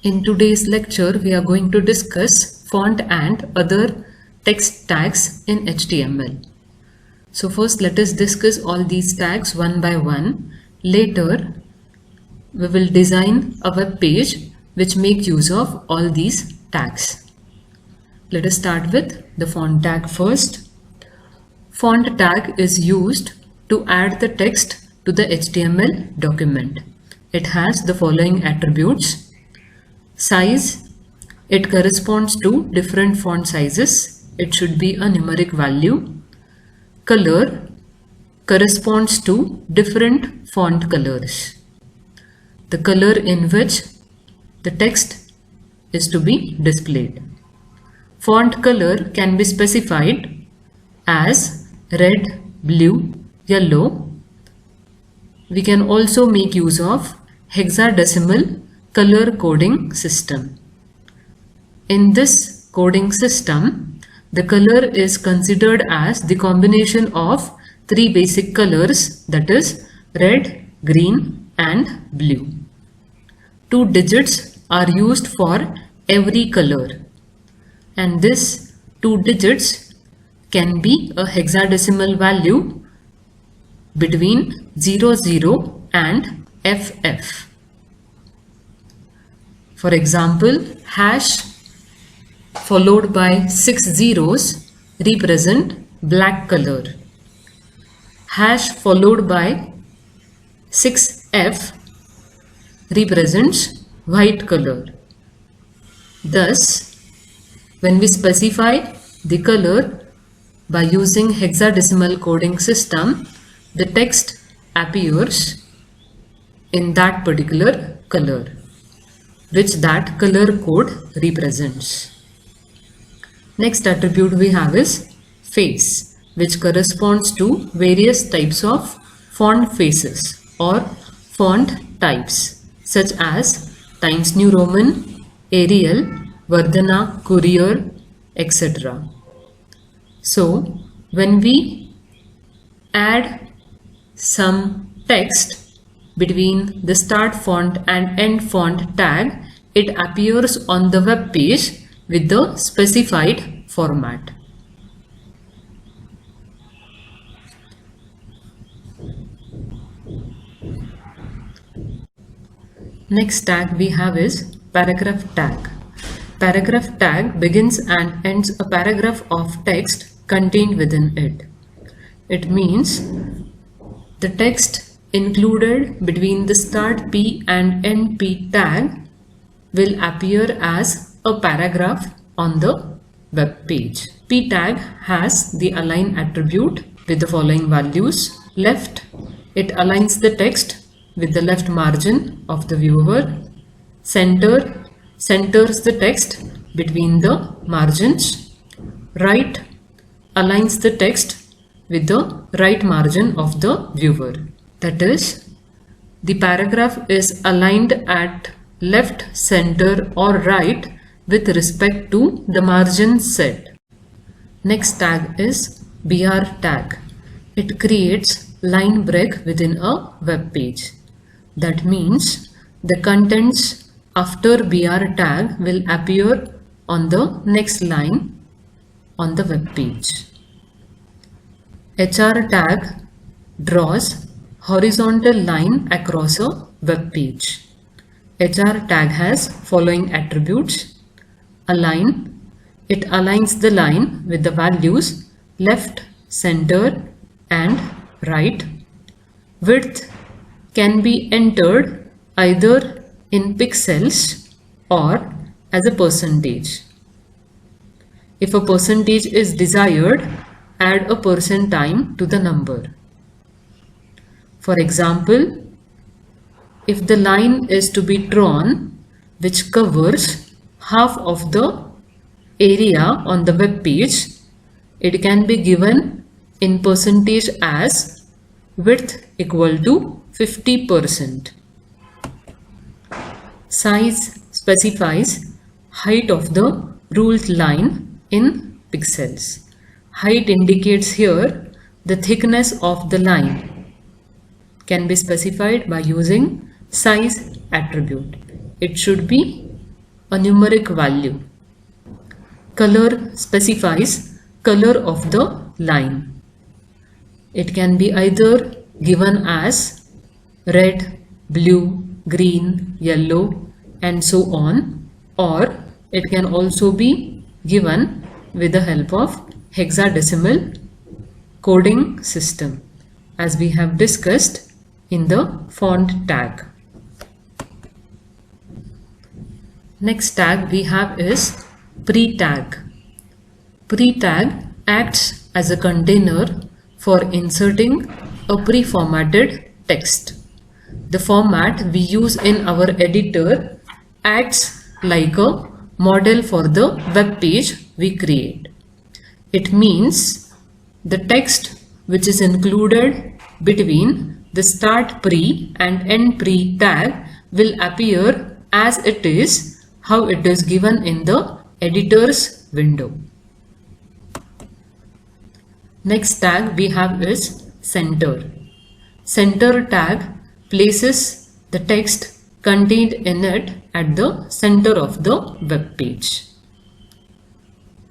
In today's lecture, we are going to discuss font and other text tags in HTML. So first let us discuss all these tags one by one. Later, we will design a web page which makes use of all these tags. Let us start with the font tag first. Font tag is used to add the text to the HTML document. It has the following attributes. Size, it corresponds to different font sizes. It should be a numeric value. Color corresponds to different font colors. The color in which the text is to be displayed. Font color can be specified as red, blue, yellow. We can also make use of hexadecimal color coding system. In this coding system, the color is considered as the combination of three basic colors, that is red, green and blue. 2 digits are used for every color, and this 2 digits can be a hexadecimal value between 00 and FF. For example, hash followed by 6 zeros represent black color. Hash followed by 6F represents white color. Thus, when we specify the color by using hexadecimal coding system, the text appears in that particular color, which that color code represents. Next attribute we have is face, which corresponds to various types of font faces or font types, such as Times New Roman, Arial, Vardhana, Courier, etc. So when we add some text between the start font and end font tag, it appears on the web page with the specified format. Next tag we have is paragraph tag. Paragraph tag begins and ends a paragraph of text contained within it. It means the text included between the start P and end P tag will appear as a paragraph on the web page. P tag has the align attribute with the following values. Left, it aligns the text with the left margin of the viewer. Center, centers the text between the margins. Right, aligns the text with the right margin of the viewer. That is, the paragraph is aligned at left, center or right with respect to the margin set. Next tag is BR tag. It creates line break within a web page. That means the contents after BR tag will appear on the next line on the web page. HR tag draws horizontal line across a web page. HR tag has following attributes. Align, it aligns the line with the values left, center and right. Width can be entered either in pixels or as a percentage. If a percentage is desired, add a % to the number. For example, if the line is to be drawn which covers half of the area on the web page, it can be given in percentage as width equal to 50%. Size specifies height of the ruled line in pixels. Height indicates here the thickness of the line. Can be specified by using size attribute. It should be a numeric value. Color specifies color of the line. It can be either given as red, blue, green, yellow, and so on, or it can also be given with the help of hexadecimal coding system, as we have discussed in the font tag. Next tag we have is pre-tag. Pre-tag acts as a container for inserting a pre-formatted text. The format we use in our editor acts like a model for the web page we create. It means the text which is included between the start pre and end pre tag will appear as it is, how it is given in the editor's window. Next tag we have is center. Center tag places the text contained in it at the center of the web page.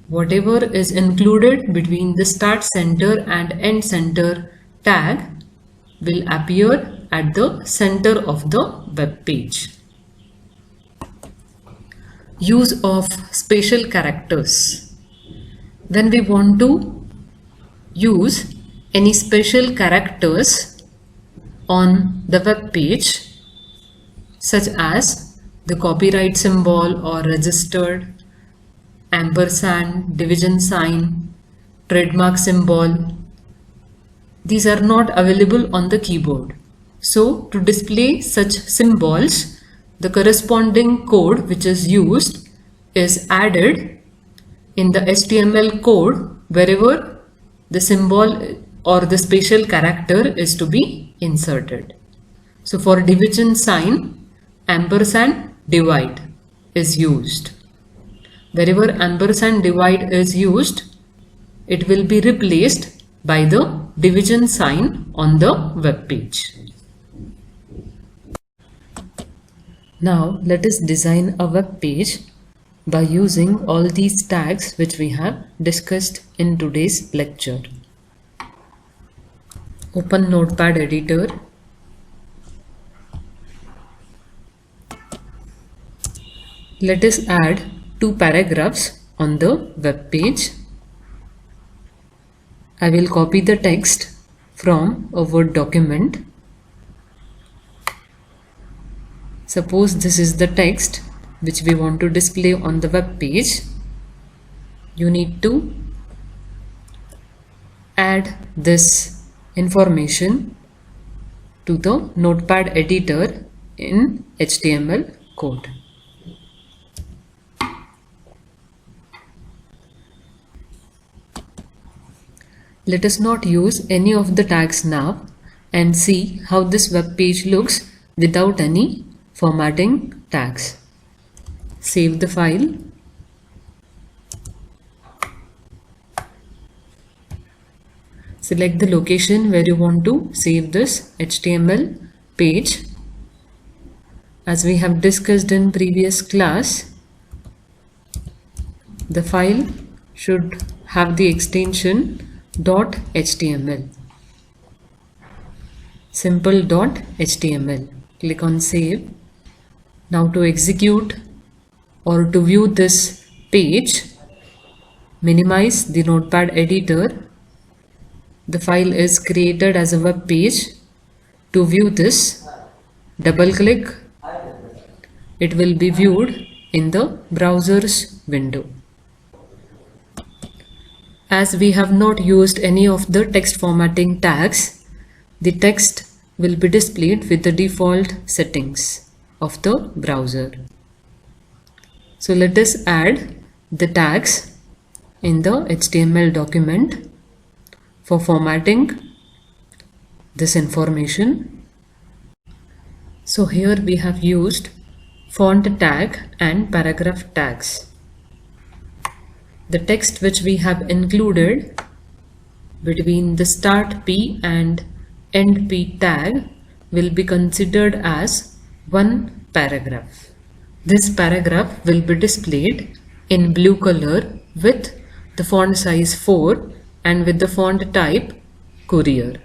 Whatever is included between the start center and end center tag will appear at the center of the web page. Use of special characters. When we want to use any special characters on the web page, such as the copyright symbol or registered, ampersand, division sign, trademark symbol, these are not available on the keyboard. So to display such symbols, the corresponding code which is used is added in the HTML code wherever the symbol or the special character is to be inserted. So for division sign, ampersand divide is used. Wherever ampersand divide is used, it will be replaced by the division sign on the web page. Now let us design a web page by using all these tags which we have discussed in today's lecture. Open Notepad editor. Let us add 2 paragraphs on the web page. I will copy the text from a Word document. Suppose this is the text which we want to display on the web page. You need to add this information to the Notepad editor in HTML code. Let us not use any of the tags now and see how this web page looks without any formatting tags. Save the file. Select the location where you want to save this HTML page. As we have discussed in previous class, the file should have the extension .html. Simple.html. Click on save. Now to execute or to view this page, minimize the Notepad editor. The file is created as a web page. To view this, double click. It will be viewed in the browser's window. As we have not used any of the text formatting tags, the text will be displayed with the default settings of the browser. So let us add the tags in the HTML document for formatting this information. So here we have used font tag and paragraph tags. The text which we have included between the start P and end P tag will be considered as one paragraph. This paragraph will be displayed in blue color with the font size 4 and with the font type Courier.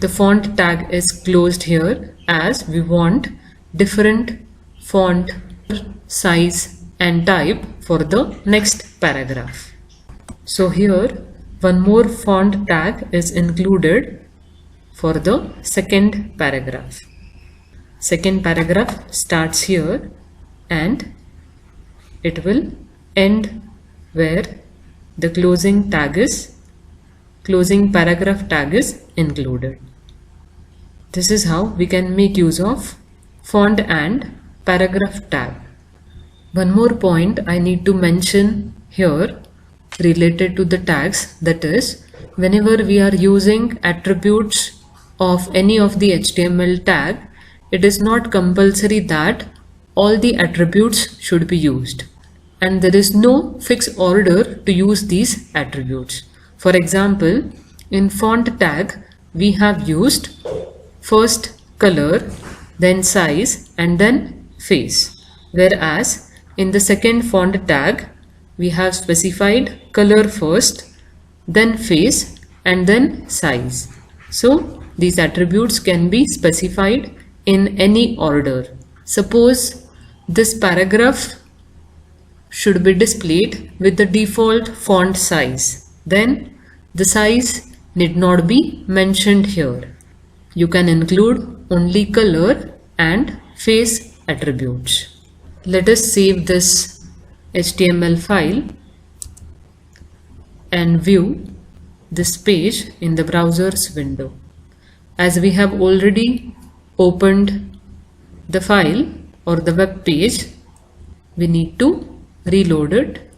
The font tag is closed here as we want different font size and type for the next paragraph. So here one more font tag is included for the second paragraph. Second paragraph starts here and it will end where the closing paragraph tag is included. This is how we can make use of font and paragraph tag. One more point I need to mention here related to the tags, that is, whenever we are using attributes of any of the HTML tag, it is not compulsory that all the attributes should be used, and there is no fixed order to use these attributes. For example, in font tag we have used first color, then size and then face, whereas in the second font tag we have specified color first, then face and then size. So these attributes can be specified in any order. Suppose this paragraph should be displayed with the default font size, then the size need not be mentioned here. You can include only color and face attributes. Let us save this HTML file and view this page in the browser's window. As we have already opened the file or the web page, we need to reload it.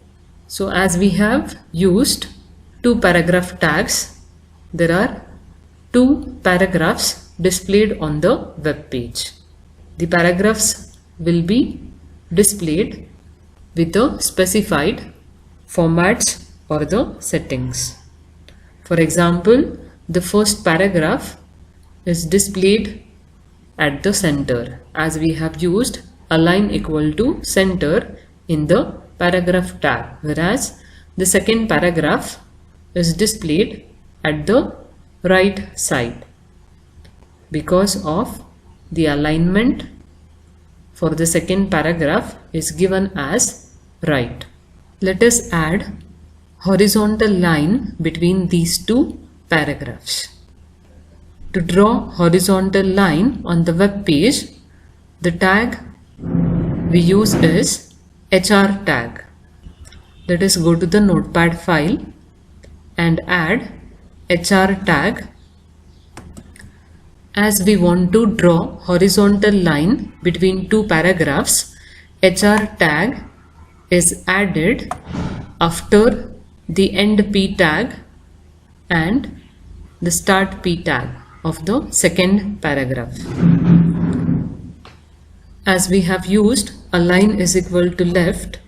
So as we have used two paragraph tags, there are two paragraphs displayed on the web page. The paragraphs will be displayed with the specified formats or the settings. For example, the first paragraph is displayed at the center as we have used align equal to center in the paragraph tag, whereas the second paragraph is displayed at the right side because of the alignment for the second paragraph is given as right. Let us add horizontal line between these two paragraphs. To draw horizontal line on the web page, the tag we use is HR tag. Let us go to the notepad file and add HR tag. As we want to draw horizontal line between two paragraphs, HR tag is added after the end P tag and the start P tag of the second paragraph. As we have used align is equal to left,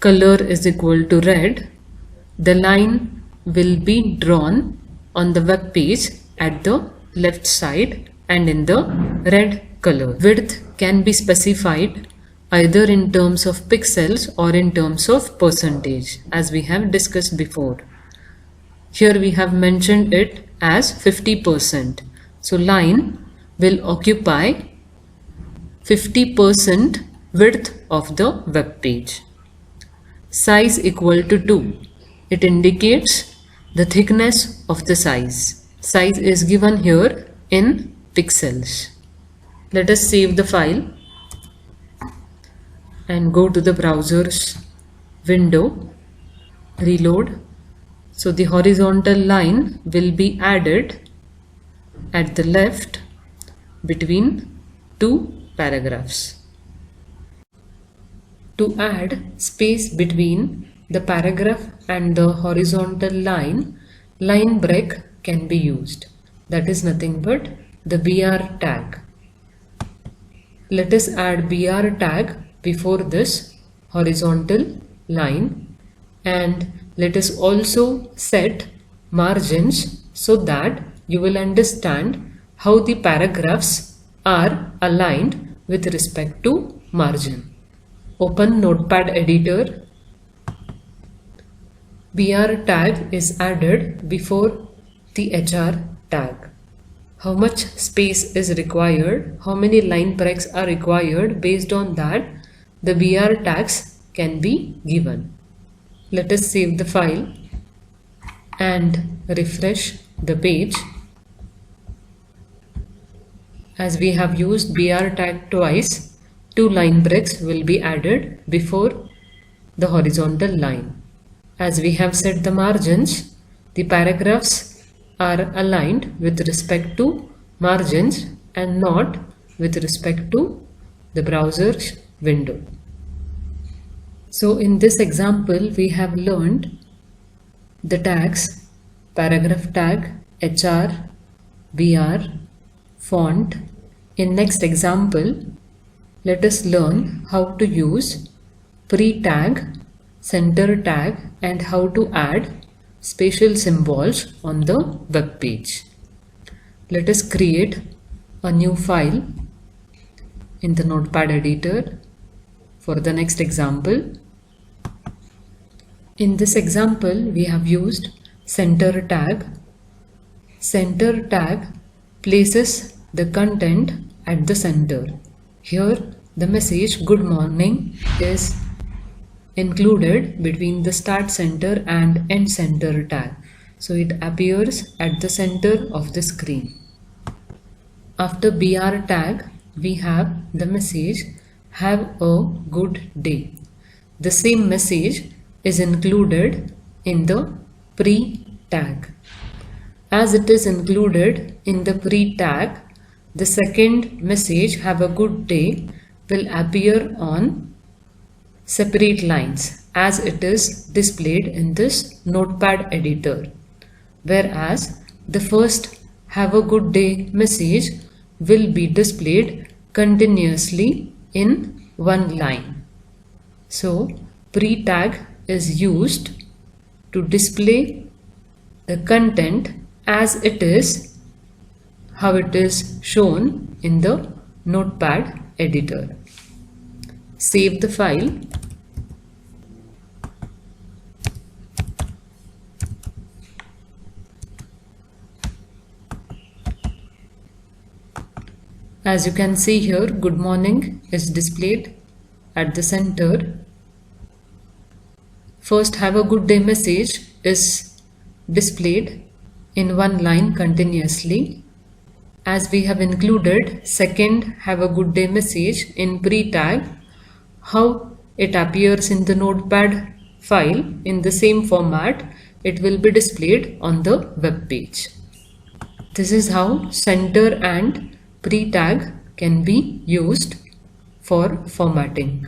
color is equal to red, the line will be drawn on the web page at the left side and in the red color. Width can be specified either in terms of pixels or in terms of percentage, as we have discussed before. Here we have mentioned it as 50%. So line will occupy 50% width of the web page. Size equal to 2. It indicates the thickness of the size. Size is given here in pixels. Let us save the file and go to the browser's window, reload. So the horizontal line will be added at the left between two paragraphs. To add space between the paragraph and the horizontal line, line break can be used. That is nothing but the BR tag. Let us add BR tag before this horizontal line, and let us also set margins so that you will understand how the paragraphs are aligned with respect to margin. Open Notepad editor. BR tag is added before the HR tag. How much space is required, how many line breaks are required, based on that the BR tags can be given. Let us save the file and refresh the page. As we have used BR tag twice, 2 line breaks will be added before the horizontal line. As we have set the margins, the paragraphs are aligned with respect to margins and not with respect to the browser window. So in this example, we have learned the tags paragraph tag, HR, BR, font. In next example, let us learn how to use pre-tag, center tag, and how to add spatial symbols on the web page. Let us create a new file in the Notepad editor for the next example. In this example, we have used center tag. Center tag places the content at the center. Here the message good morning is included between the start center and end center tag, so it appears at the center of the screen. After BR tag, we have the message have a good day. The same message is included in the pre tag. As it is included in the pre tag, the second message have a good day will appear on separate lines as it is displayed in this Notepad editor, whereas the first have a good day message will be displayed continuously in one line. So pre-tag is used to display the content as it is, how it is shown in the Notepad editor. Save the file. As you can see here, good morning is displayed at the center. First have a good day message is displayed in one line continuously. As we have included second have a good day message in pre-tag, how it appears in the Notepad file in the same format, it will be displayed on the web page. This is how center and pre-tag can be used for formatting.